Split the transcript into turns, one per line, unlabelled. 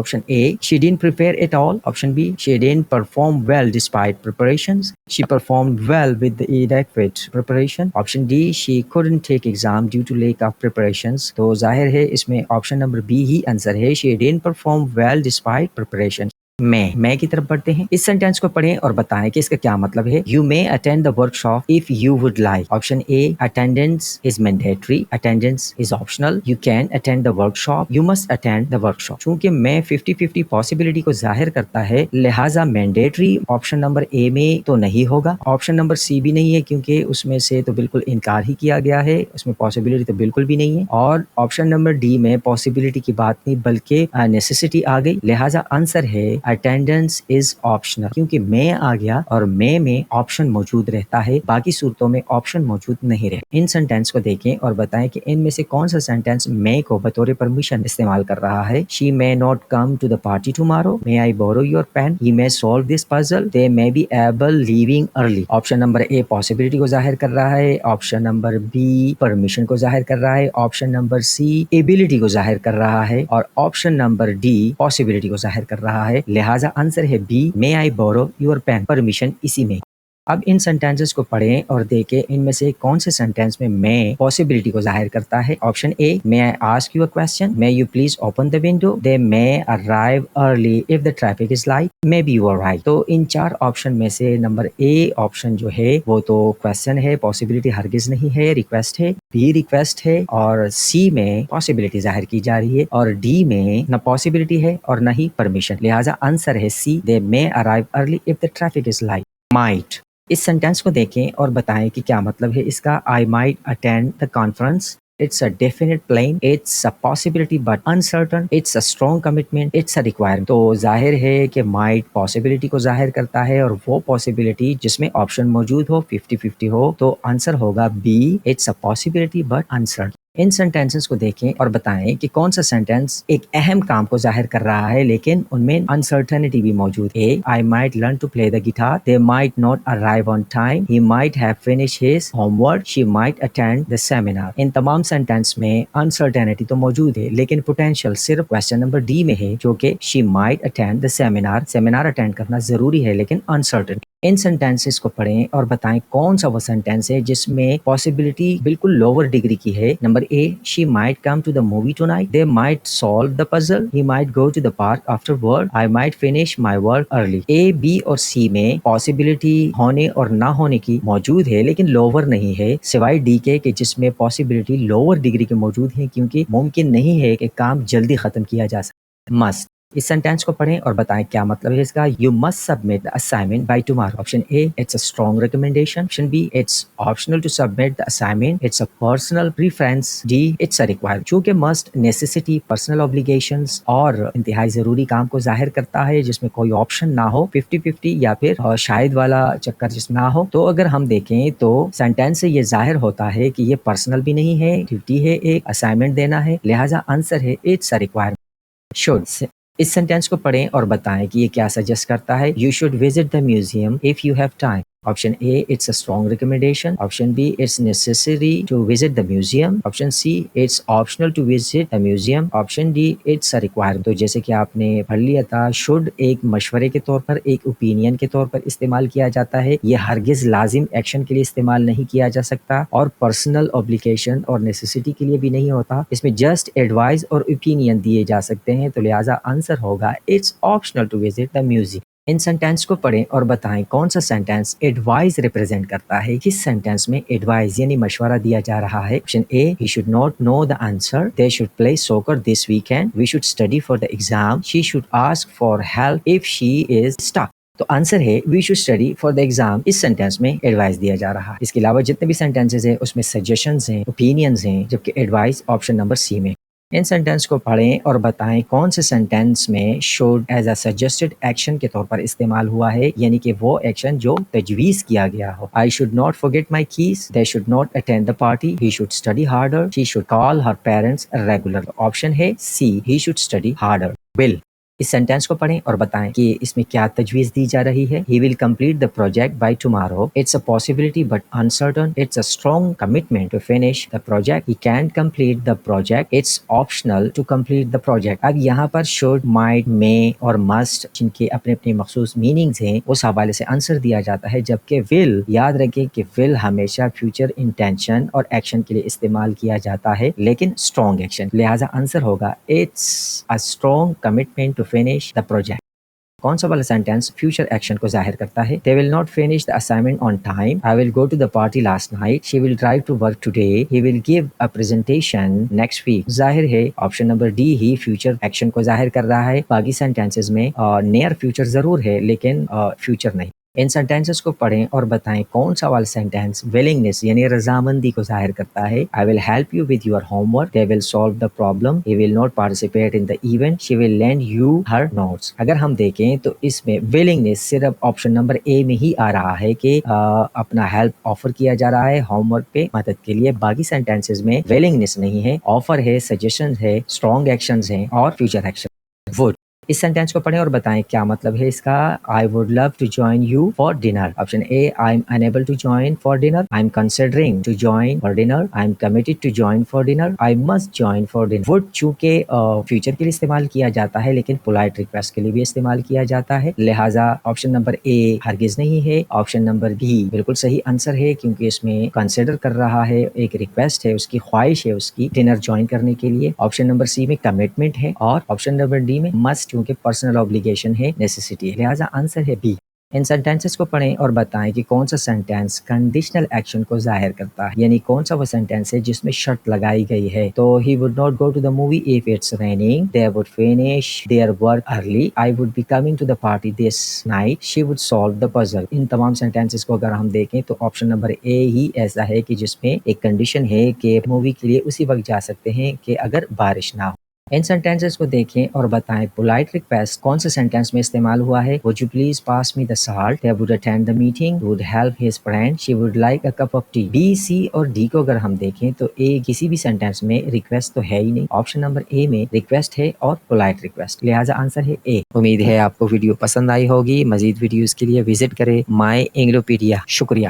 Option A, she didn't prepare at all. Option B, she didn't perform well despite preparations. She performed well with the inadequate preparation. Option D, she couldn't take exam due to lack of preparations. تو ظاہر ہے اس میں option number B ہی answer ہے. she didn't perform well despite preparation. میں کی طرف بڑھتے ہیں. اس سینٹینس کو پڑھیں اور بتائیں کہ اس کا کیا مطلب ہے. You may attend the workshop if you would like. Option A, attendance is mandatory. Attendance is optional. You can attend the workshop. You must attend the workshop. چونکہ میں 50-50 possibility کو ظاہر کرتا ہے لہٰذا مینڈیٹری آپشن نمبر اے میں تو نہیں ہوگا. آپشن نمبر سی بھی نہیں ہے کیونکہ اس میں سے تو بالکل انکار ہی کیا گیا ہے, اس میں پاسبلٹی تو بالکل بھی نہیں ہے. اور آپشن نمبر ڈی میں پاسبلٹی کی بات نہیں بلکہ نیسیسٹی آ گئی. لہٰذا آنسر ہے اٹینڈنس از آپشنل. کیونکہ میں آ گیا اور میں آپشن موجود رہتا ہے, باقی صورتوں میں آپشن موجود نہیں رہے. ان سینٹینس کو دیکھیں اور بتائیں کہ ان میں سے کون سا سینٹینس میں کو بطور پرمیشن استعمال کر رہا ہے. She may not come to the party tomorrow. May I borrow your pen? He may solve this puzzle. They may be able leaving early. Option number a possibility کو ظاہر کر رہا ہے. آپشن نمبر بی پرمیشن کو ظاہر کر رہا ہے. آپشن نمبر سی ایبلٹی کو ظاہر کر رہا ہے. اور آپشن نمبر ڈی پاسبلٹی کو ظاہر کر رہا ہے. لہٰذا آنسر ہے B, may I borrow your pen. Permission اسی میں. اب ان سینٹینسز کو پڑھیں اور دیکھیں ان میں سے کون سے سینٹینس میں پاسبلٹی کو ظاہر کرتا ہے. Option a, may I ask you a question? May you please open the window? They may arrive early if the traffic is light. Maybe you are right. تو ان چار آپشن میں سے نمبر اے آپشن جو ہے وہ تو question ہے, possibility ہرگز نہیں ہے, ریکویسٹ ہے. بی ریکویسٹ ہے اور سی میں پاسبلٹی ظاہر کی جا رہی ہے اور ڈی میں نہ پاسبلٹی ہے اور نہ ہی پرمیشن. لہٰذا آنسر ہے سی, they may arrive early if the traffic is light. Might. اس سینٹینس کو دیکھیں اور بتائیں کہ کیا مطلب ہے اس کا. I might attend the conference. It's a definite claim. It's a possibility but uncertain. It's a strong commitment. It's a requirement. تو ظاہر ہے کہ might possibility کو ظاہر کرتا ہے اور وہ possibility جس میں آپشن موجود ہو 50-50 ہو تو آنسر ہوگا B. It's a possibility but uncertain. In sentences کو دیکھیں اور بتائیں کہ کون سا سینٹینس ایک اہم کام کو ظاہر کر رہا ہے لیکن ان میں انسرٹنٹی بھی موجود ہے. I might learn to play the guitar. They might not arrive on time. He might have finished his homework. She might attend the seminar. ان تمام سینٹینس میں انسرٹنٹی تو موجود ہے لیکن پوٹینشیل صرف کویسچن نمبر ڈی میں ہے جو کہ she might attend the seminar. Seminar attend کرنا ضروری ہے لیکن انسرٹن. ان سینٹینسز کو پڑھیں اور بتائیں کون سا وہ سینٹینس ہے جس میں پاسبلٹی بالکل لوور ڈگری کی ہے. Number a, she might come to the movie tonight. They might solve the puzzle. He might go to the park after work. I might finish my work early. A, B اور C میں possibility ہونے اور نہ ہونے کی موجود ہے لیکن لوور نہیں ہے سوائے ڈی کے کہ جس میں پاسبلٹی لوور ڈگری کے موجود ہیں کیونکہ ممکن نہیں ہے کہ کام جلدی ختم کیا جا سکے. must. اس سینٹینس کو پڑھیں اور بتائیں کیا مطلب ہے اس کا. You must submit the assignment by tomorrow. Option A, it's a strong recommendation. Option B, it's optional to submit the assignment. It's a personal preference. D, it's a requirement. چونکہ must necessity, personal obligations اور انتہائی ضروری کام کو ظاہر کرتا ہے جس میں کوئی آپشن نہ ہو 50-50 یا پھر شاید والا چکر جس میں نہ ہو. تو اگر ہم دیکھیں تو سینٹینس سے یہ ظاہر ہوتا ہے کہ یہ پرسنل بھی نہیں ہے, ڈیوٹی ہے, ایک اسائنمنٹ دینا ہے. لہٰذا آنسر ہے it's a requirement. should. اس سینٹینس کو پڑھیں اور بتائیں کہ یہ کیا سجیسٹ کرتا ہے. You should visit the museum if you have time. Option A, it's a strong recommendation. Option B, it's necessary to visit the museum. Option C, it's optional to visit the museum. Option D, it's a requirement. تو جیسے کہ آپ نے پڑھ لیا تھا should ایک مشورے کے طور پر, ایک اوپینین کے طور پر استعمال کیا جاتا ہے. یہ ہرگز لازم ایکشن کے لیے استعمال نہیں کیا جا سکتا اور پرسنل obligation اور necessity کے لیے بھی نہیں ہوتا. اس میں جسٹ ایڈوائز اور اوپینین دیے جا سکتے ہیں تو لہٰذا آنسر ہوگا it's optional to visit the museum. In sentence کو پڑھیں اور بتائیں کون سا سینٹینس ایڈوائز ریپرزینٹ کرتا ہے. کس سینٹینس میں ایڈوائز یعنی مشورہ دیا جا رہا ہے. Option a, he should not know the answer. They should play soccer this weekend. We should study for the exam. She should ask for help if she is stuck. تو answer ہے we should study for the exam. اس sentence میں advise دیا جا رہا ہے. اس کے علاوہ جتنے بھی سینٹینسز ہیں اس میں سجیشنز ہیں, اوپینینز ہیں, جبکہ ایڈوائز آپشن نمبر سی میں. ان سینٹینس کو پڑھیں اور بتائیں کون سے سینٹینس میں should as a suggested action کے طور پر استعمال ہوا ہے یعنی کہ وہ ایکشن جو تجویز کیا گیا ہو. I should not forget my keys. They should not attend the party. He should study harder. She should call her parents regularly. آپشن ہے C, he should study harder. will. اس سینٹینس کو پڑھیں اور بتائیں کہ اس میں کیا تجویز دی جا رہی ہے. He will complete the project by tomorrow. It's a possibility but uncertain. It's a strong commitment to finish the project. He can't complete the project. It's optional to complete the project. اب یہاں پر should, might, may اور must جن کے اپنے اپنے مخصوص meanings ہیں اس حوالے سے آنسر دیا جاتا ہے، جبکہ will یاد رکھیں کہ will ہمیشہ فیوچر انٹینشن اور ایکشن کے لیے استعمال کیا جاتا ہے، لیکن اسٹرانگ ایکشن. لہٰذا آنسر ہوگا It's a strong commitment to finish the project. کون سا والا سینٹینس فیوچر ایکشن کو ظاہر کرتا ہے؟ They will not finish the assignment on time. I will go to the party last night. She will drive to work today. He will give a presentation next week. ظاہر ہے option number D ہی future action کو ظاہر کر رہا ہے. باقی sentences میں near future ضرور ہے لیکن فیوچر نہیں. ان سینٹینسز کو پڑھیں اور بتائیں کون سا والا سینٹینس willingness یعنی رضامندی کو ظاہر کرتا ہے. I will help you with your homework. They will solve the problem. He will not participate in the event. She will lend you her notes. اگر ہم دیکھیں تو اس میں willingness صرف آپشن نمبر اے میں ہی آ رہا ہے کہ اپنا ہیلپ آفر کیا جا رہا ہے ہوم ورک پہ مدد کے لیے. باقی سینٹینسز میں willingness نہیں ہے، آفر ہے، سجیشن ہے، اسٹرانگ ایکشنز ہیں اور فیوچر ایکشن. would اس سینٹینس کو پڑھیں اور بتائیں کیا مطلب ہے اس کا. I would love to join you for dinner. Option a I'm unable to join for dinner. I'm considering to join for dinner. I'm committed to join for dinner. I must join for dinner. would چونکہ future کے لیے استعمال کیا جاتا ہے لیکن polite request کے لیے بھی استعمال کیا جاتا ہے، لہٰذا آپشن نمبر اے ہرگز نہیں ہے. آپشن نمبر بی بالکل صحیح آنسر ہے کیونکہ اس میں کنسیڈر کر رہا ہے، ایک ریکویسٹ ہے، اس کی خواہش ہے اس کی ڈنر جوائن کرنے کے لیے. آپشن نمبر سی میں کمٹمنٹ ہے اور آپشن نمبر ڈی میں مسٹ کیونکہ پرسنل obligation ہے، نیسیسٹی ہے، لہٰذا آنسر ہے بی. ان سینٹینسز کو پڑھیں اور بتائیں کہ کون سا سینٹینس کنڈیشنل ایکشن کو ظاہر کرتا ہے، یعنی کون سا وہ سینٹینس ہے جس میں شرط لگائی گئی ہے. تو he would not go to the movie if it's raining. They would finish their work early. I would be coming to the party this night. She would solve the puzzle. ان تمام sentences کو اگر ہم دیکھیں تو option number اے ہی ایسا ہے کہ جس میں ایک کنڈیشن ہے کہ مووی کے لیے اسی وقت جا سکتے ہیں کہ اگر بارش نہ ہو. ان سینٹینسز کو دیکھیں اور بتائیں پولائٹ ریکویسٹ کون سے سینٹینس میں استعمال ہوا ہے. Would you please pass me the salt? They would attend the meeting. Would help his friend. She would like a cup of tea. B, C اور ڈی کو اگر ہم دیکھیں تو اے کسی بھی سینٹینس میں ریکویسٹ تو ہے ہی نہیں. آپشن نمبر اے میں ریکویسٹ ہے اور پولائٹ ریکویسٹ، لہٰذا آنسر ہے اے. امید ہے آپ کو ویڈیو پسند آئی ہوگی. مزید ویڈیوز کے لیے وزٹ کریں مائی انگلوپیڈیا. شکریہ.